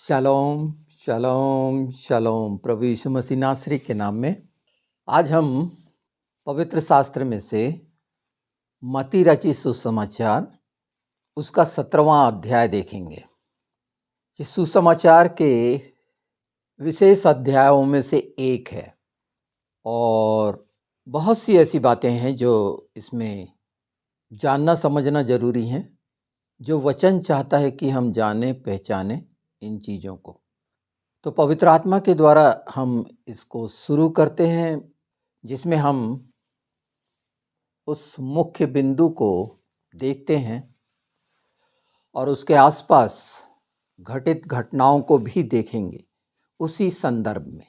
Shalom, शालोम, शालोम। प्रभु यीशु मसीह नासरी के नाम में आज हम पवित्र शास्त्र में से मत्ती रचित सुसमाचार उसका 17वां अध्याय देखेंगे। ये सुसमाचार के विशेष अध्यायों में से एक है और बहुत सी ऐसी बातें हैं जो इसमें जानना समझना जरूरी है, जो वचन चाहता है कि हम जाने पहचाने इन चीज़ों को। तो पवित्र आत्मा के द्वारा हम इसको शुरू करते हैं, जिसमें हम उस मुख्य बिंदु को देखते हैं और उसके आसपास घटित घटनाओं को भी देखेंगे उसी संदर्भ में,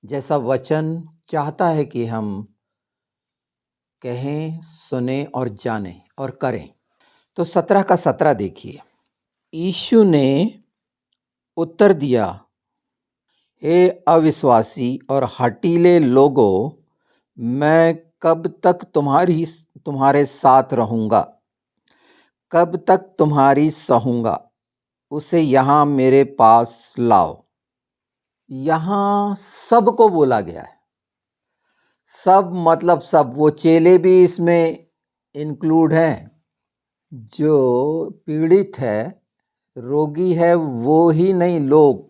जैसा वचन चाहता है कि हम कहें, सुने और जानें और करें। तो 17 का 17 देखिए। यीशु ने उत्तर दिया, हे अविश्वासी और हठीले लोगों, मैं कब तक तुम्हारे साथ रहूँगा, कब तक तुम्हारी सहूँगा, उसे यहाँ मेरे पास लाओ। यहाँ सबको बोला गया है। सब मतलब सब, वो चेले भी इसमें इंक्लूड हैं। जो पीड़ित है, रोगी है, वो ही नहीं, लोग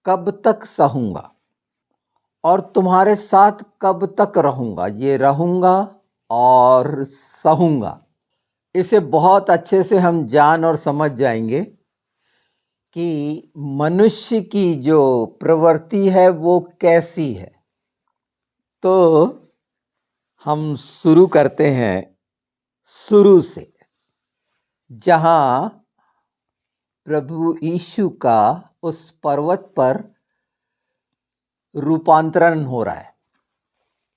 कब तक सहूँगा और तुम्हारे साथ कब तक रहूँगा। ये रहूँगा और सहूँगा, इसे बहुत अच्छे से हम जान और समझ जाएंगे कि मनुष्य की जो प्रवृत्ति है वो कैसी है। तो हम शुरू करते हैं शुरू से, जहाँ प्रभु यीशु का उस पर्वत पर रूपांतरण हो रहा है।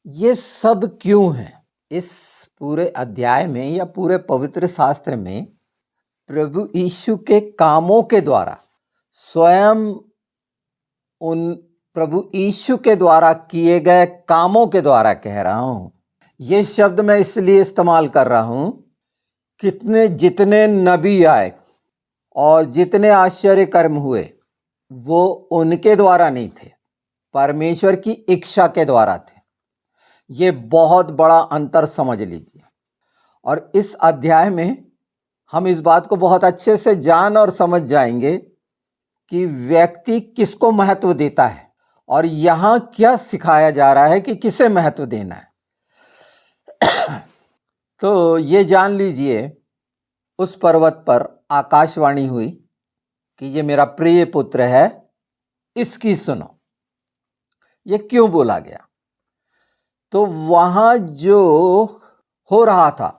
ये सब क्यों है? इस पूरे अध्याय में या पूरे पवित्र शास्त्र में प्रभु यीशु के कामों के द्वारा, स्वयं उन प्रभु यीशु के द्वारा किए गए कामों के द्वारा कह रहा हूं। ये शब्द मैं इसलिए इस्तेमाल कर रहा हूं, जितने नबी आए और जितने आश्चर्य कर्म हुए, वो उनके द्वारा नहीं थे, परमेश्वर की इच्छा के द्वारा थे। ये बहुत बड़ा अंतर समझ लीजिए। और इस अध्याय में हम इस बात को बहुत अच्छे से जान और समझ जाएंगे कि व्यक्ति किसको महत्व देता है और यहाँ क्या सिखाया जा रहा है कि किसे महत्व देना है। तो ये जान लीजिए, उस पर्वत पर आकाशवाणी हुई कि ये मेरा प्रिय पुत्र है, इसकी सुनो। ये क्यों बोला गया? तो वहां जो हो रहा था,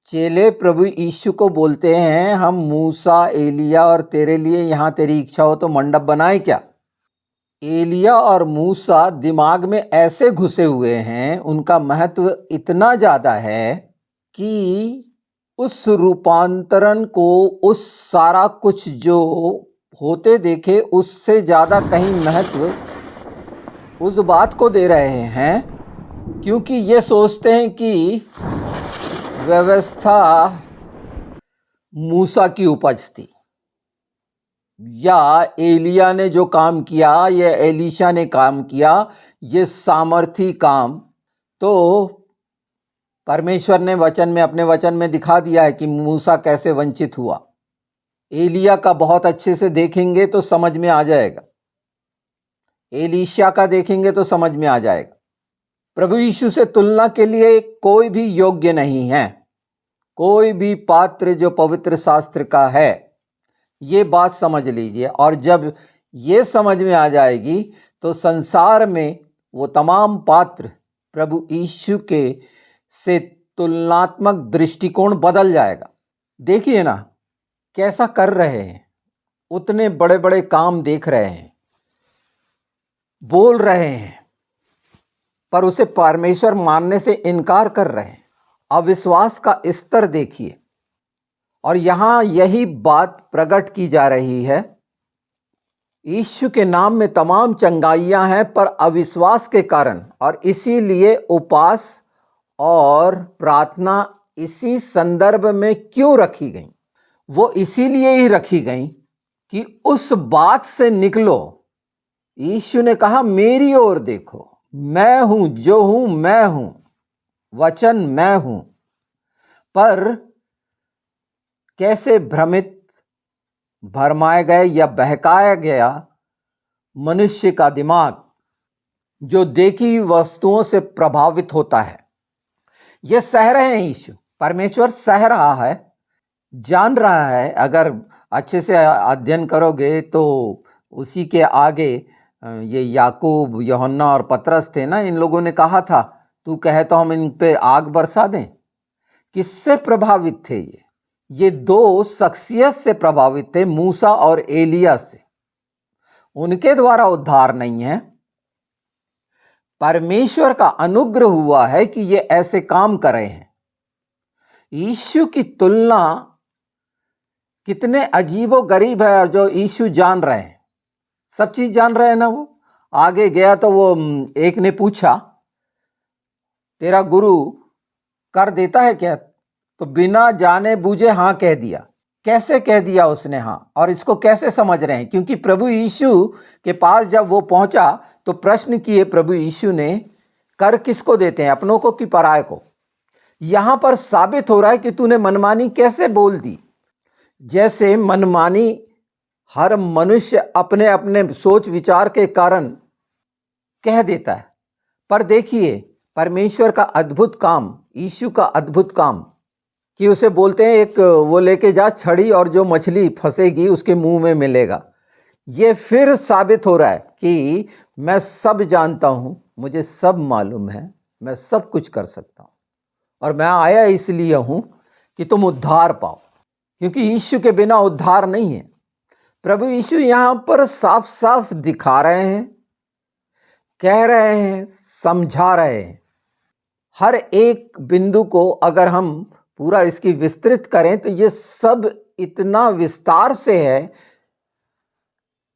चेले प्रभु यीशु को बोलते हैं, हम मूसा, एलिया और तेरे लिए यहाँ तेरी इच्छा हो तो मंडप बनाए क्या। एलिया और मूसा दिमाग में ऐसे घुसे हुए हैं, उनका महत्व इतना ज्यादा है कि उस रूपांतरण को, उस सारा कुछ जो होते देखे, उससे ज्यादा कहीं महत्व उस बात को दे रहे हैं, क्योंकि ये सोचते हैं कि व्यवस्था मूसा की उपज थी, या एलिया ने जो काम किया या एलीशा ने काम किया, ये सामर्थी काम तो परमेश्वर ने वचन में, अपने वचन में दिखा दिया है कि मूसा कैसे वंचित हुआ। एलिया का बहुत अच्छे से देखेंगे तो समझ में आ जाएगा, एलीशा का देखेंगे तो समझ में आ जाएगा। प्रभु यीशु से तुलना के लिए कोई भी योग्य नहीं है, कोई भी पात्र जो पवित्र शास्त्र का है। ये बात समझ लीजिए। और जब ये समझ में आ जाएगी तो संसार में वो तमाम पात्र प्रभु यीशु के से तुलनात्मक दृष्टिकोण बदल जाएगा। देखिए ना कैसा कर रहे हैं, उतने बड़े बड़े काम देख रहे हैं, बोल रहे हैं, पर उसे परमेश्वर मानने से इनकार कर रहे हैं। अविश्वास का स्तर देखिए। और यहां यही बात प्रकट की जा रही है। यीशु के नाम में तमाम चंगाइयां हैं, पर अविश्वास के कारण, और इसीलिए उपवास और प्रार्थना इसी संदर्भ में क्यों रखी गई? वो इसीलिए ही रखी गई कि उस बात से निकलो। यीशु ने कहा मेरी ओर देखो, मैं हूं जो हूं, मैं हूं, वचन मैं हूं। पर कैसे भ्रमित, भरमाए गए या बहकाया गया मनुष्य का दिमाग जो देखी वस्तुओं से प्रभावित होता है। ये सह रहे हैं, यीशु परमेश्वर सह रहा है, जान रहा है। अगर अच्छे से अध्ययन करोगे तो उसी के आगे ये याकूब, यूहन्ना और पतरस थे ना, इन लोगों ने कहा था तू कहे तो हम इन पे आग बरसा दें। किससे प्रभावित थे ये दो शख्सियत से प्रभावित थे, मूसा और एलिया से। उनके द्वारा उद्धार नहीं है, परमेश्वर का अनुग्रह हुआ है कि ये ऐसे काम कर रहे हैं। यीशु की तुलना कितने अजीबो गरीब है जो यीशु जान रहे हैं, सब चीज जान रहे हैं ना। वो आगे गया तो वो एक ने पूछा तेरा गुरु कर देता है क्या? तो बिना जाने बूझे हाँ कह दिया। कैसे कह दिया उसने हाँ, और इसको कैसे समझ रहे हैं? क्योंकि प्रभु यीशु के पास जब वो पहुंचा तो प्रश्न किए प्रभु यीशु ने, कर किसको देते हैं, अपनों को कि पराये को? यहां पर साबित हो रहा है कि तूने मनमानी कैसे बोल दी। जैसे मनमानी हर मनुष्य अपने अपने सोच विचार के कारण कह देता है, पर देखिए परमेश्वर का अद्भुत काम, यीशु का अद्भुत काम कि उसे बोलते हैं एक वो लेके जा छड़ी और जो मछली फंसेगी उसके मुंह में मिलेगा। ये फिर साबित हो रहा है कि मैं सब जानता हूं, मुझे सब मालूम है, मैं सब कुछ कर सकता हूं, और मैं आया इसलिए हूं कि तुम उद्धार पाओ, क्योंकि यीशु के बिना उद्धार नहीं है। प्रभु यीशु यहां पर साफ साफ दिखा रहे हैं, कह रहे हैं, समझा रहे हैं। हर एक बिंदु को अगर हम पूरा इसकी विस्तृत करें तो ये सब इतना विस्तार से है,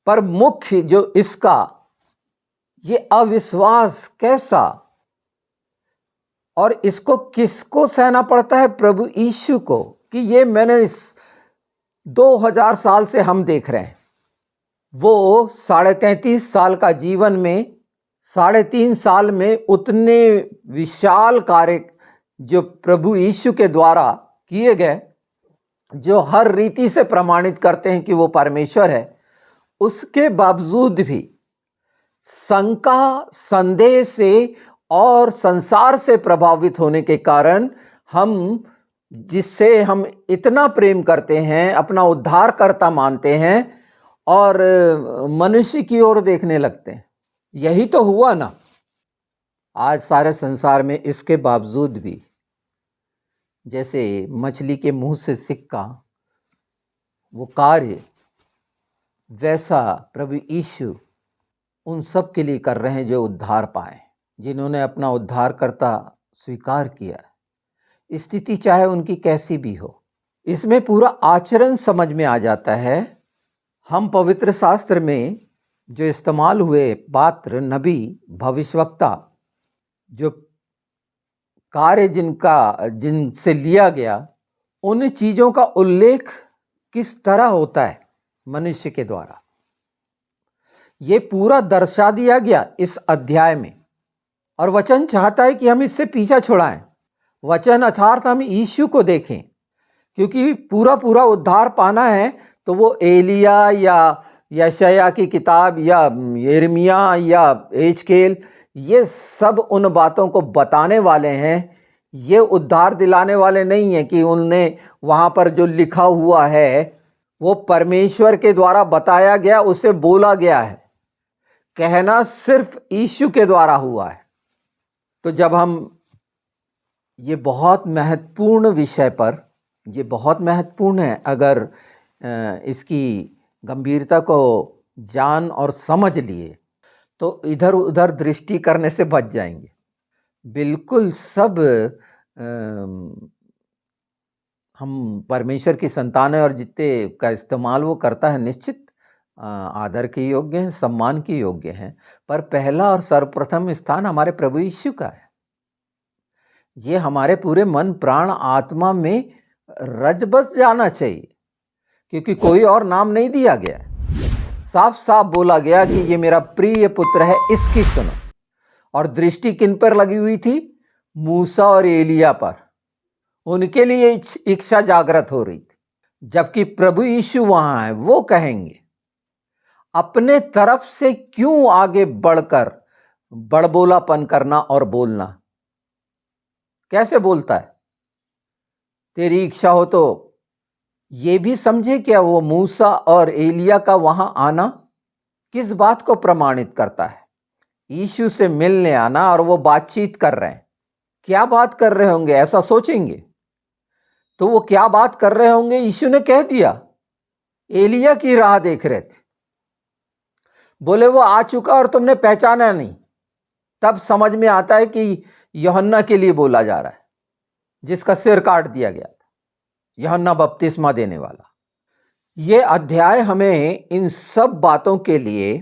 पर मुख्य जो इसका ये अविश्वास कैसा, और इसको किसको सहना पड़ता है? प्रभु यीशु को, कि ये मैंने 2000 साल से हम देख रहे हैं। वो 33.5 साल का जीवन में 3.5 साल में उतने विशाल कार्य जो प्रभु यीशु के द्वारा किए गए, जो हर रीति से प्रमाणित करते हैं कि वो परमेश्वर है, उसके बावजूद भी शंका, संदेह से और संसार से प्रभावित होने के कारण हम, जिससे हम इतना प्रेम करते हैं, अपना उद्धारकर्ता मानते हैं और मनुष्य की ओर देखने लगते हैं। यही तो हुआ ना आज सारे संसार में। इसके बावजूद भी जैसे मछली के मुंह से सिक्का, वो कार्य वैसा प्रभु यीशु उन सब के लिए कर रहे हैं जो उद्धार पाए, जिन्होंने अपना उद्धारकर्ता स्वीकार किया। स्थिति चाहे उनकी कैसी भी हो, इसमें पूरा आचरण समझ में आ जाता है। हम पवित्र शास्त्र में जो इस्तेमाल हुए पात्र, नबी, भविष्यवक्ता, जो कार्य जिनसे लिया गया, उन चीजों का उल्लेख किस तरह होता है मनुष्य के द्वारा, ये पूरा दर्शा दिया गया इस अध्याय में। और वचन चाहता है कि हम इससे पीछा छुड़ाएं। वचन अर्थात हम यीशु को देखें, क्योंकि पूरा पूरा उद्धार पाना है तो वो एलिया या यशायाह की किताब या यिर्मयाह या एजकेल, ये सब उन बातों को बताने वाले हैं। ये उद्धार दिलाने वाले नहीं है कि उनने वहाँ पर जो लिखा हुआ है वो परमेश्वर के द्वारा बताया गया, उसे बोला गया है। कहना सिर्फ यीशु के द्वारा हुआ है। तो जब हम ये बहुत महत्वपूर्ण विषय पर, ये बहुत महत्वपूर्ण है, अगर इसकी गंभीरता को जान और समझ लिए तो इधर उधर दृष्टि करने से बच जाएंगे। बिल्कुल सब हम परमेश्वर की संतान है और जितने का इस्तेमाल वो करता है निश्चित आदर के योग्य हैं, सम्मान के योग्य हैं, पर पहला और सर्वप्रथम स्थान हमारे प्रभु यीशु का है। ये हमारे पूरे मन, प्राण, आत्मा में रच बस जाना चाहिए, क्योंकि कोई और नाम नहीं दिया गया है। साफ साफ बोला गया कि ये मेरा प्रिय पुत्र है, इसकी सुनो। और दृष्टि किन पर लगी हुई थी? मूसा और एलिया पर। उनके लिए इच्छा जागृत हो रही थी। जबकि प्रभु यीशु वहां है, वो कहेंगे अपने तरफ से क्यों आगे बढ़कर बड़बोलापन करना और बोलना? कैसे बोलता है? तेरी इच्छा हो तो ये भी समझे क्या वो मूसा और एलिया का वहां आना किस बात को प्रमाणित करता है? यीशु से मिलने आना, और वो बातचीत कर रहे हैं। क्या बात कर रहे होंगे ऐसा सोचेंगे तो वो क्या बात कर रहे होंगे? यीशु ने कह दिया, एलिया की राह देख रहे थे। बोले वो आ चुका और तुमने पहचाना नहीं। तब समझ में आता है कि यूहन्ना के लिए बोला जा रहा है, जिसका सिर काट दिया गया था, यूहन्ना बपतिस्मा देने वाला। यह अध्याय हमें इन सब बातों के लिए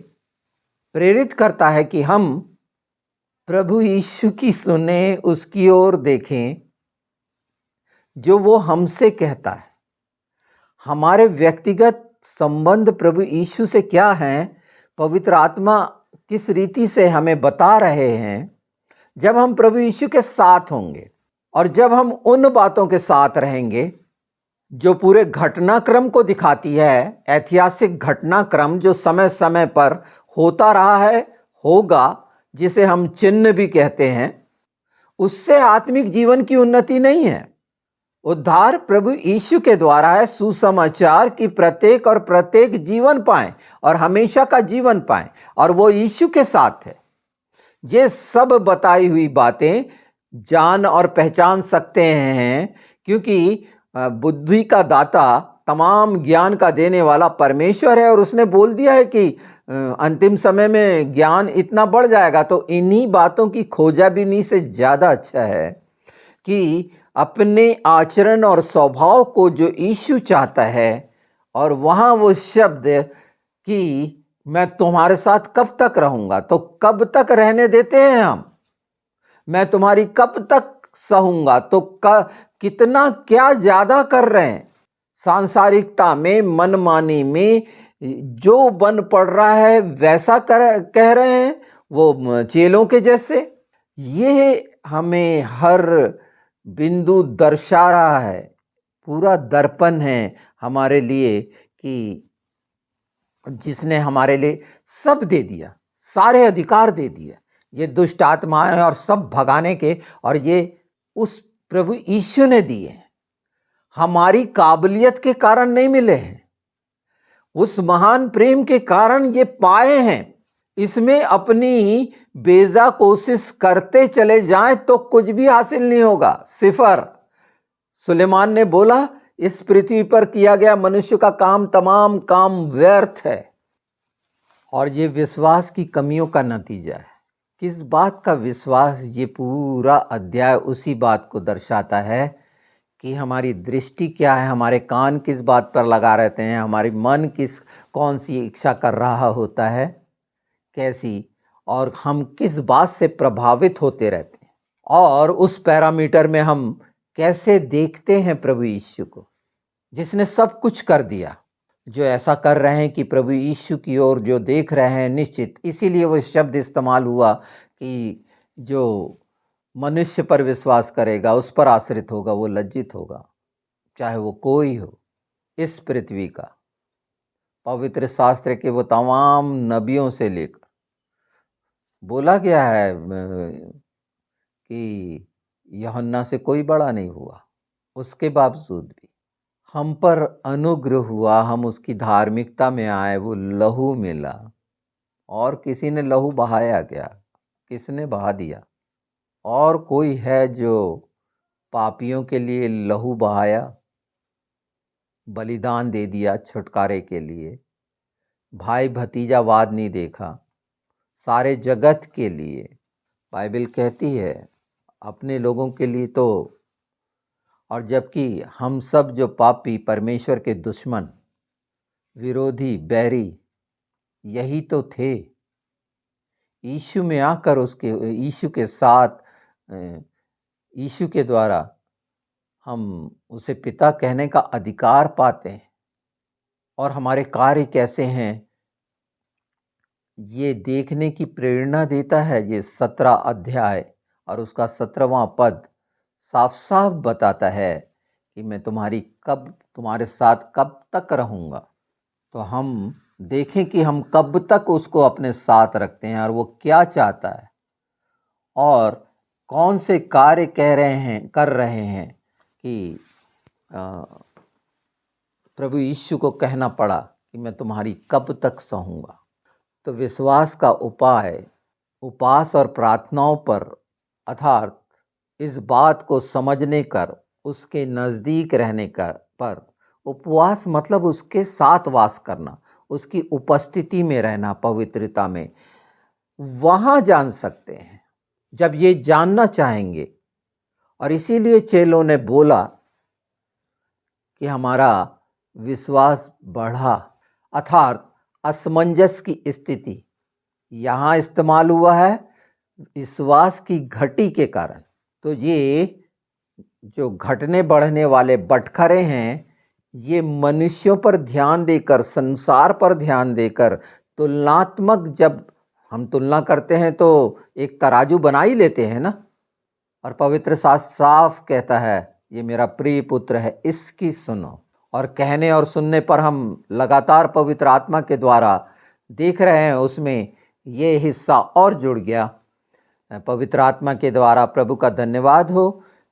प्रेरित करता है कि हम प्रभु यीशु की सुने, उसकी ओर देखें जो वो हमसे कहता है। हमारे व्यक्तिगत संबंध प्रभु यीशु से क्या हैं, पवित्र आत्मा किस रीति से हमें बता रहे हैं। जब हम प्रभु यीशु के साथ होंगे और जब हम उन बातों के साथ रहेंगे जो पूरे घटनाक्रम को दिखाती है, ऐतिहासिक घटनाक्रम जो समय समय पर होता रहा है, होगा, जिसे हम चिन्ह भी कहते हैं, उससे आत्मिक जीवन की उन्नति नहीं है। उद्धार प्रभु यीशु के द्वारा है। सुसमाचार की प्रत्येक जीवन पाएं और हमेशा का जीवन पाएं, और वो यीशु के साथ है। ये सब बताई हुई बातें जान और पहचान सकते हैं, क्योंकि बुद्धि का दाता, तमाम ज्ञान का देने वाला परमेश्वर है। और उसने बोल दिया है कि अंतिम समय में ज्ञान इतना बढ़ जाएगा। तो इन्हीं बातों की खोजाबीनी से ज्यादा अच्छा है कि अपने आचरण और स्वभाव को जो यीशु चाहता है, और वहां वो शब्द कि मैं तुम्हारे साथ कब तक रहूंगा, तो कब तक रहने देते हैं हम? मैं तुम्हारी कब तक सहूंगा, तो कितना क्या ज्यादा कर रहे हैं? सांसारिकता में, मनमानी में जो बन पड़ रहा है वैसा कह रहे हैं, वो चेलों के जैसे। ये हमें हर बिंदु दर्शा रहा है, पूरा दर्पण है हमारे लिए कि जिसने हमारे लिए सब दे दिया, सारे अधिकार दे दिया, ये दुष्ट आत्माएं और सब भगाने के, और ये उस प्रभु यीशु ने दिए। हमारी काबिलियत के कारण नहीं मिले हैं, उस महान प्रेम के कारण ये पाए हैं। इसमें अपनी बेजा कोशिश करते चले जाएं तो कुछ भी हासिल नहीं होगा, सिफर। सुलेमान ने बोला, इस पृथ्वी पर किया गया मनुष्य का काम, तमाम काम व्यर्थ है। और ये विश्वास की कमियों का नतीजा है। किस बात का विश्वास? ये पूरा अध्याय उसी बात को दर्शाता है कि हमारी दृष्टि क्या है, हमारे कान किस बात पर लगा रहते हैं, हमारी मन कौन सी इच्छा कर रहा होता है, कैसी, और हम किस बात से प्रभावित होते रहते हैं, और उस पैरामीटर में हम कैसे देखते हैं प्रभु यीशु को, जिसने सब कुछ कर दिया। जो ऐसा कर रहे हैं कि प्रभु यीशु की ओर जो देख रहे हैं, निश्चित इसीलिए वो शब्द इस्तेमाल हुआ कि जो मनुष्य पर विश्वास करेगा, उस पर आश्रित होगा, वो लज्जित होगा, चाहे वो कोई हो इस पृथ्वी का। पवित्र शास्त्र के वो तमाम नबियों से लेकर बोला गया है कि यूहन्ना से कोई बड़ा नहीं हुआ, उसके बावजूद भी हम पर अनुग्रह हुआ, हम उसकी धार्मिकता में आए, वो लहू मिला। और किसी ने लहू बहाया क्या? किसने बहा दिया? और कोई है जो पापियों के लिए लहू बहाया, बलिदान दे दिया छुटकारे के लिए? भाई भतीजावाद नहीं देखा, सारे जगत के लिए। बाइबल कहती है अपने लोगों के लिए तो, और जबकि हम सब जो पापी, परमेश्वर के दुश्मन, विरोधी, बैरी, यही तो थे। यीशु में आकर यीशु के साथ, यीशु के द्वारा हम उसे पिता कहने का अधिकार पाते हैं। और हमारे कार्य कैसे हैं, ये देखने की प्रेरणा देता है ये 17 अध्याय। और उसका 17वां पद साफ साफ बताता है कि मैं तुम्हारे साथ कब तक रहूँगा। तो हम देखें कि हम कब तक उसको अपने साथ रखते हैं और वो क्या चाहता है और कौन से कार्य कर रहे हैं कि प्रभु यीशु को कहना पड़ा कि मैं तुम्हारी कब तक सहूँगा। तो विश्वास का उपाय उपवास और प्रार्थनाओं पर, अर्थात इस बात को समझने कर उसके नज़दीक रहने कर पर, उपवास मतलब उसके साथ वास करना, उसकी उपस्थिति में रहना, पवित्रता में, वहाँ जान सकते हैं जब ये जानना चाहेंगे। और इसीलिए चेलों ने बोला कि हमारा विश्वास बढ़ा, अर्थात असमंजस की स्थिति यहाँ इस्तेमाल हुआ है विश्वास की घटी के कारण। तो ये जो घटने बढ़ने वाले बटखरे हैं, ये मनुष्यों पर ध्यान देकर, संसार पर ध्यान देकर, तुलनात्मक, जब हम तुलना करते हैं तो एक तराजू बना ही लेते हैं ना। और पवित्र शास्त्र साफ कहता है ये मेरा प्रिय पुत्र है, इसकी सुनो। और कहने और सुनने पर हम लगातार पवित्र आत्मा के द्वारा देख रहे हैं, उसमें ये हिस्सा और जुड़ गया पवित्र आत्मा के द्वारा। प्रभु का धन्यवाद हो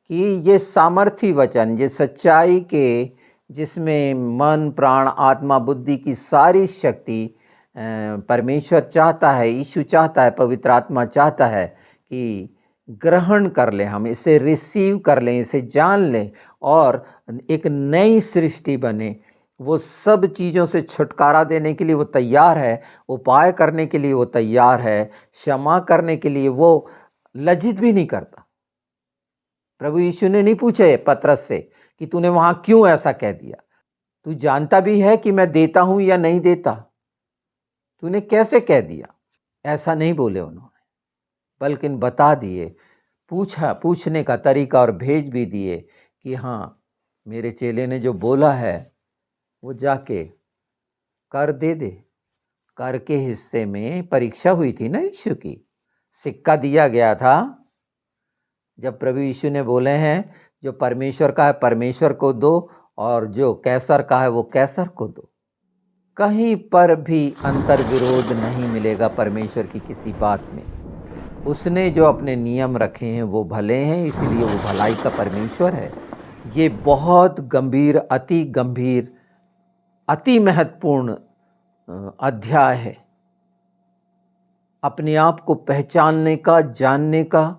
कि ये सामर्थी वचन, ये सच्चाई के, जिसमें मन, प्राण, आत्मा, बुद्धि की सारी शक्ति परमेश्वर चाहता है, यीशु चाहता है, पवित्र आत्मा चाहता है कि ग्रहण कर लें, हम इसे रिसीव कर लें, इसे जान लें और एक नई सृष्टि बने। वो सब चीज़ों से छुटकारा देने के लिए वो तैयार है, उपाय करने के लिए वो तैयार है, क्षमा करने के लिए वो लज्जित भी नहीं करता। प्रभु यीशु ने नहीं पूछे पतरस से कि तूने वहाँ क्यों ऐसा कह दिया, तू जानता भी है कि मैं देता हूँ या नहीं देता, तूने कैसे कह दिया। ऐसा नहीं बोले उन्होंने, बल्कि बता दिए, पूछने का तरीका और भेज भी दिए कि हाँ, मेरे चेले ने जो बोला है वो जाके कर दे। कर के हिस्से में परीक्षा हुई थी ना, यीशु की सिक्का दिया गया था। जब प्रभु यीशु ने बोले हैं जो परमेश्वर का है परमेश्वर को दो और जो कैसर का है वो कैसर को दो, कहीं पर भी अंतर विरोध नहीं मिलेगा परमेश्वर की किसी बात में। उसने जो अपने नियम रखे हैं वो भले हैं, इसलिए वो भलाई का परमेश्वर है। ये बहुत गंभीर, अति महत्वपूर्ण अध्याय है अपने आप को पहचानने का, जानने का,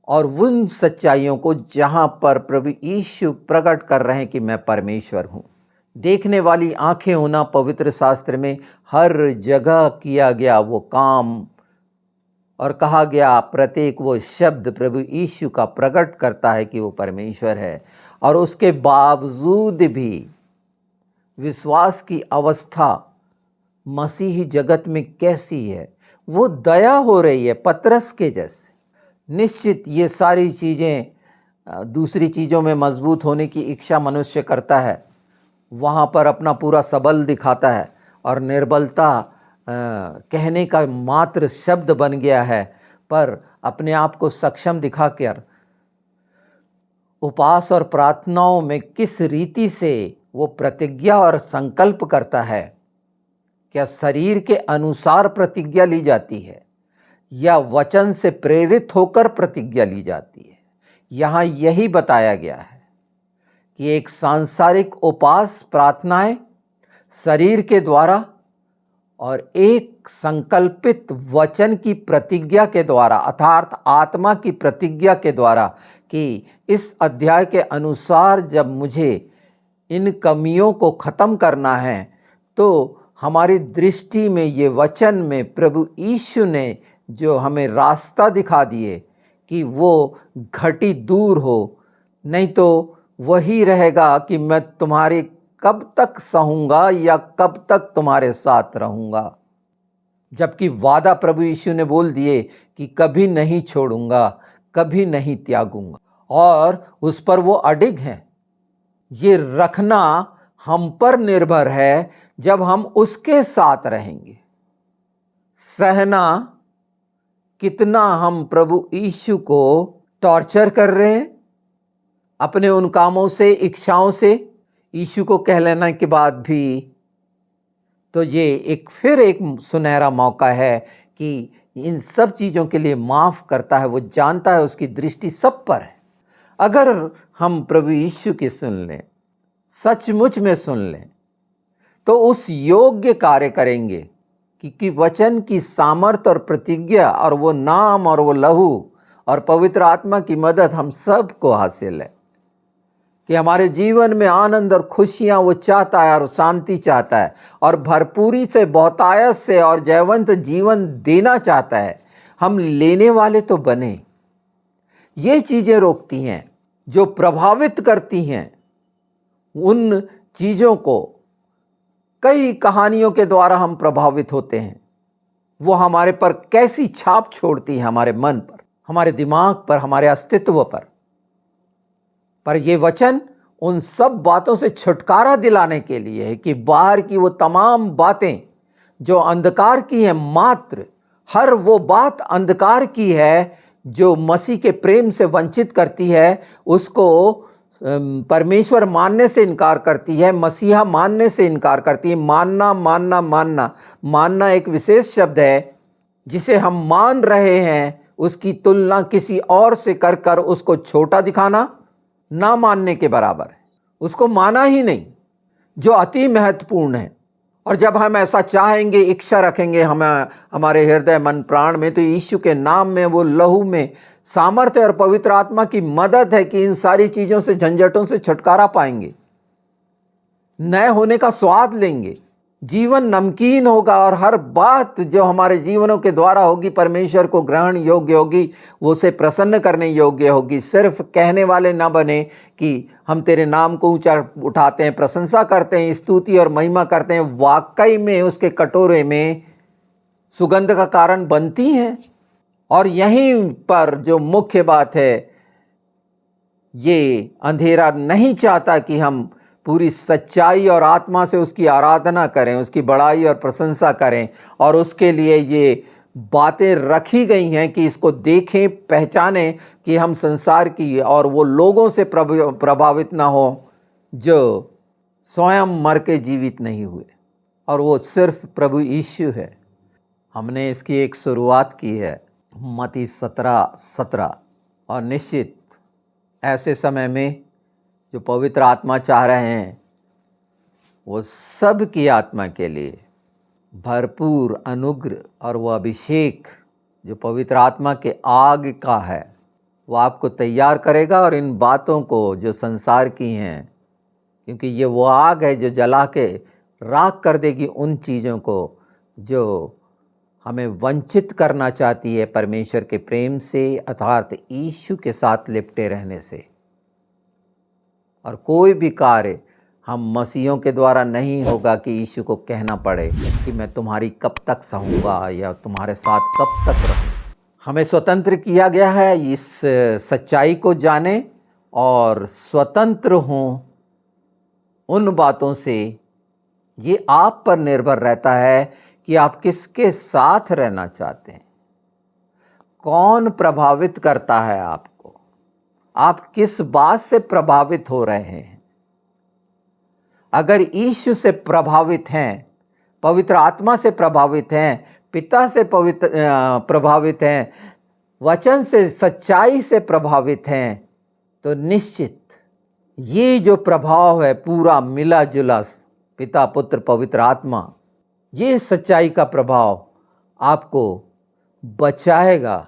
और उन सच्चाइयों को जहां पर प्रभु यीशु प्रकट कर रहे हैं कि मैं परमेश्वर हूं। देखने वाली आंखें होना पवित्र शास्त्र में हर जगह किया गया वो काम, और कहा गया प्रत्येक वो शब्द प्रभु यीशु का प्रकट करता है कि वो परमेश्वर है। और उसके बावजूद भी विश्वास की अवस्था मसीही जगत में कैसी है, वो दया हो रही है पतरस के जैसे। निश्चित ये सारी चीज़ें दूसरी चीज़ों में मजबूत होने की इच्छा मनुष्य करता है, वहाँ पर अपना पूरा सबल दिखाता है, और निर्बलता कहने का मात्र शब्द बन गया है। पर अपने आप को सक्षम दिखाकर उपवास और प्रार्थनाओं में किस रीति से वो प्रतिज्ञा और संकल्प करता है, क्या शरीर के अनुसार प्रतिज्ञा ली जाती है या वचन से प्रेरित होकर प्रतिज्ञा ली जाती है। यहाँ यही बताया गया है कि एक सांसारिक उपवास प्रार्थनाएं शरीर के द्वारा और एक संकल्पित वचन की प्रतिज्ञा के द्वारा, अर्थात आत्मा की प्रतिज्ञा के द्वारा, कि इस अध्याय के अनुसार जब मुझे इन कमियों को ख़त्म करना है तो हमारी दृष्टि में ये वचन में प्रभु यीशु ने जो हमें रास्ता दिखा दिए कि वो घटी दूर हो, नहीं तो वही रहेगा कि मैं तुम्हारे कब तक सहूँगा या कब तक तुम्हारे साथ रहूँगा। जबकि वादा प्रभु यीशु ने बोल दिए कि कभी नहीं छोड़ूंगा, कभी नहीं त्यागूंगा, और उस पर वो अडिग हैं। ये रखना हम पर निर्भर है जब हम उसके साथ रहेंगे। सहना कितना हम प्रभु यीशु को टॉर्चर कर रहे हैं अपने उन कामों से, इच्छाओं से, यीशु को कह लेने के बाद भी। तो ये फिर एक सुनहरा मौका है कि इन सब चीज़ों के लिए माफ़ करता है। वो जानता है उसकी दृष्टि सब पर है। अगर हम प्रभु यीशु की सुन लें, सचमुच में सुन लें, तो उस योग्य कार्य करेंगे कि वचन की सामर्थ्य और प्रतिज्ञा और वो नाम और वो लहू और पवित्र आत्मा की मदद हम सबको हासिल है कि हमारे जीवन में आनंद और खुशियां वो चाहता है और शांति चाहता है और भरपूरी से, बहुतायत से और जयवंत जीवन देना चाहता है। हम लेने वाले तो बने। ये चीज़ें रोकती हैं, जो प्रभावित करती हैं उन चीज़ों को। कई कहानियों के द्वारा हम प्रभावित होते हैं। वो हमारे पर कैसी छाप छोड़ती है, हमारे मन पर, हमारे दिमाग पर, हमारे अस्तित्व पर ये वचन उन सब बातों से छुटकारा दिलाने के लिए है कि बाहर की वो तमाम बातें जो अंधकार की हैं, मात्र हर वो बात अंधकार की है जो मसीह के प्रेम से वंचित करती है, उसको परमेश्वर मानने से इनकार करती है, मसीहा मानने से इनकार करती है। मानना मानना मानना मानना एक विशेष शब्द है जिसे हम मान रहे हैं, उसकी तुलना किसी और से कर कर उसको छोटा दिखाना ना मानने के बराबर है। उसको माना ही नहीं, जो अति महत्वपूर्ण है। और जब हम ऐसा चाहेंगे, इच्छा रखेंगे हमारे हृदय, मन, प्राण में, तो यीशु के नाम में, वो लहू में सामर्थ्य और पवित्र आत्मा की मदद है कि इन सारी चीज़ों से, झंझटों से छुटकारा पाएंगे, नए होने का स्वाद लेंगे, जीवन नमकीन होगा और हर बात जो हमारे जीवनों के द्वारा होगी परमेश्वर को ग्रहण योग्य होगी, वो उसे प्रसन्न करने योग्य होगी। सिर्फ कहने वाले ना बने कि हम तेरे नाम को ऊंचा उठाते हैं, प्रशंसा करते हैं, स्तुति और महिमा करते हैं, वाकई में उसके कटोरे में सुगंध का कारण बनती हैं। और यहीं पर जो मुख्य बात है, ये अंधेरा नहीं चाहता कि हम पूरी सच्चाई और आत्मा से उसकी आराधना करें, उसकी बड़ाई और प्रशंसा करें। और उसके लिए ये बातें रखी गई हैं कि इसको देखें, पहचानें कि हम संसार की और वो लोगों से प्रभावित ना हो जो स्वयं मर के जीवित नहीं हुए, और वो सिर्फ प्रभु यीशु है। हमने इसकी एक शुरुआत की है मत्ती 17:17। और निश्चित ऐसे समय में जो पवित्र आत्मा चाह रहे हैं, वो सब की आत्मा के लिए भरपूर अनुग्रह और वो अभिषेक जो पवित्र आत्मा के आग का है, वो आपको तैयार करेगा। और इन बातों को जो संसार की हैं, क्योंकि ये वो आग है जो जला के राख कर देगी उन चीज़ों को जो हमें वंचित करना चाहती है परमेश्वर के प्रेम से, अर्थात यीशु के साथ लिपटे रहने से। और कोई भी कार्य हम मसीहों के द्वारा नहीं होगा कि यीशु को कहना पड़े कि मैं तुम्हारी कब तक सहूँगा या तुम्हारे साथ कब तक रहूँ। हमें स्वतंत्र किया गया है इस सच्चाई को जाने और स्वतंत्र हों उन बातों से। ये आप पर निर्भर रहता है कि आप किसके साथ रहना चाहते हैं, कौन प्रभावित करता है आपको, आप किस बात से प्रभावित हो रहे हैं। अगर यीशु से प्रभावित हैं, पवित्र आत्मा से प्रभावित हैं, पिता से प्रभावित हैं, वचन से, सच्चाई से प्रभावित हैं, तो निश्चित ये जो प्रभाव है पूरा मिला जुला पिता, पुत्र, पवित्र आत्मा, ये सच्चाई का प्रभाव आपको बचाएगा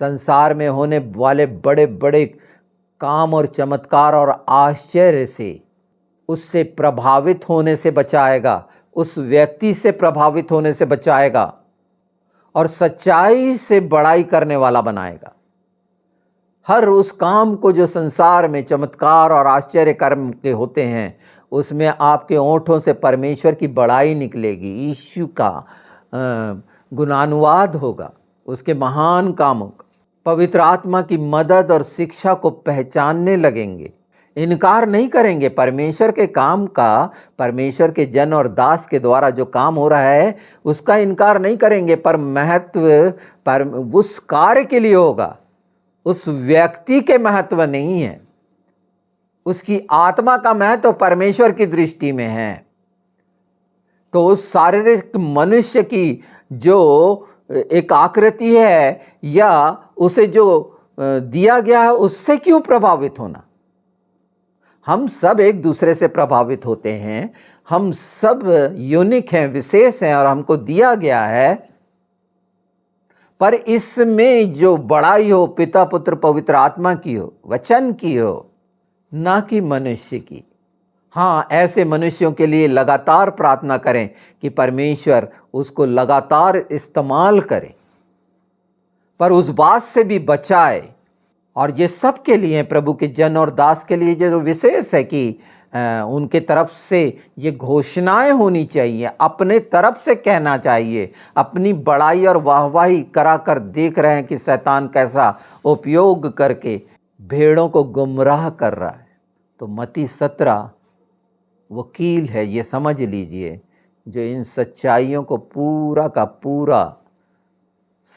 संसार में होने वाले बड़े बड़े काम और चमत्कार और आश्चर्य से, उससे प्रभावित होने से बचाएगा, उस व्यक्ति से प्रभावित होने से बचाएगा और सच्चाई से बड़ाई करने वाला बनाएगा। हर उस काम को जो संसार में चमत्कार और आश्चर्य कर्म के होते हैं, उसमें आपके ओंठों से परमेश्वर की बड़ाई निकलेगी, यीशु का गुणानुवाद होगा, उसके महान कामों का। पवित्र आत्मा की मदद और शिक्षा को पहचानने लगेंगे। इनकार नहीं करेंगे परमेश्वर के काम का, परमेश्वर के जन और दास के द्वारा जो काम हो रहा है उसका इनकार नहीं करेंगे, पर महत्व पर उस कार्य के लिए होगा, उस व्यक्ति के महत्व नहीं है। उसकी आत्मा का महत्व परमेश्वर की दृष्टि में है। तो उस शारीरिक मनुष्य की जो एक आकृति है या उसे जो दिया गया है उससे क्यों प्रभावित होना। हम सब एक दूसरे से प्रभावित होते हैं, हम सब यूनिक हैं, विशेष हैं और हमको दिया गया है, पर इसमें जो बड़ाई हो पिता पुत्र पवित्र आत्मा की हो, वचन की हो, ना कि मनुष्य की। हाँ, ऐसे मनुष्यों के लिए लगातार प्रार्थना करें कि परमेश्वर उसको लगातार इस्तेमाल करे, पर उस बात से भी बचाए। और ये सब के लिए, प्रभु के जन और दास के लिए जो विशेष है कि उनके तरफ से ये घोषणाएं होनी चाहिए, अपने तरफ से कहना चाहिए। अपनी बड़ाई और वाहवाही करा कर देख रहे हैं कि शैतान कैसा उपयोग करके भेड़ों को गुमराह कर रहा है। तो मत्ती 17 वकील है, ये समझ लीजिए, जो इन सच्चाइयों को पूरा का पूरा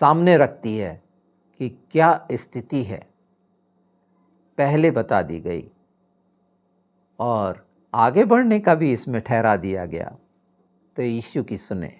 सामने रखती है कि क्या स्थिति है, पहले बता दी गई और आगे बढ़ने का भी इसमें ठहरा दिया गया। तो यीशु की सुने।